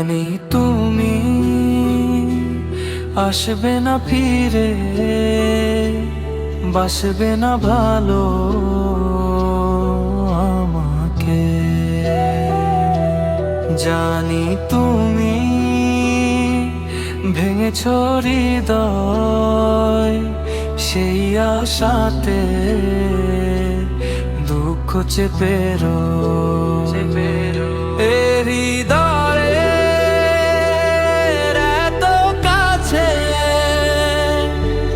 জানি তুমি আসবে না ফিরে, বাসবে না ভালো আমাকে। জানি তুমি ভেঙেছ হৃদয়, সেই আশাতে দুঃখ চেপে এ হৃদয়ের এত কাছে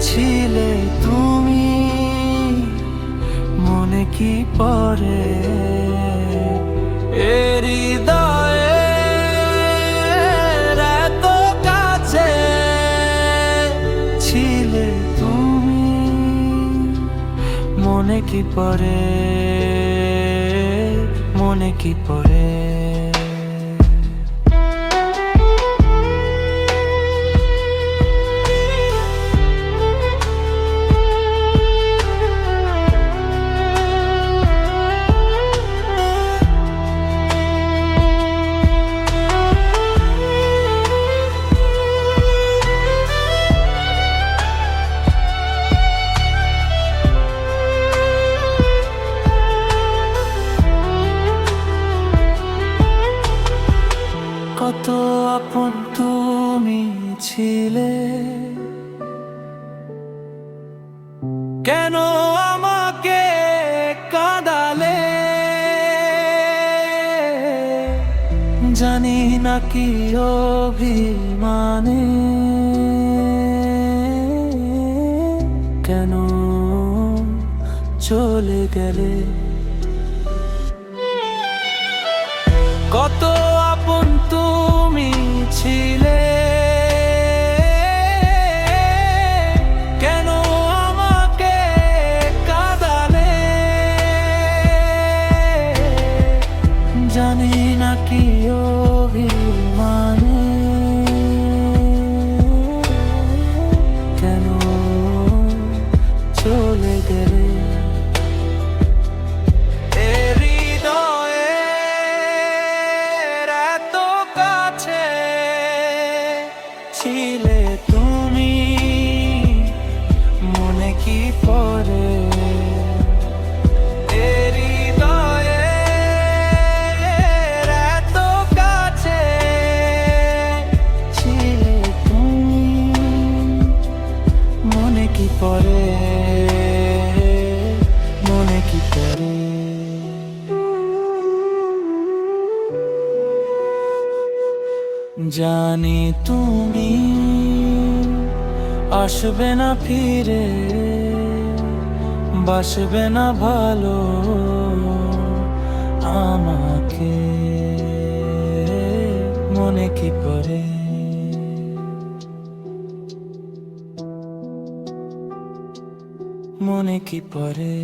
ছিলে তুমি, মনে কি পড়ে এ হৃদয়ের এত কাছে ছিলে তুমি, মনে কি পড়ে, মনে কি পড়ে। কত আপন তুমি ছিলে, কেন আমাকে কাঁদালে, জানি না কি অভিমানে, কেন চলে গেলে। কত আপন তুমি ছিলে, কেন আমাকে কাঁদালে, জানি না কি অভিমানে, কেন চলে গেলে। ছিলে তুমি, মনে কি পড়ে এ হৃদয়ের এত কাছে ছিলে তুমি, মনে কি পড়ে, মনে কি পড়ে। জানি তুমি আসবে না ফিরে, বাসবে না ভালো আমাকে, মনে কি পড়ে, মনে কি পড়ে।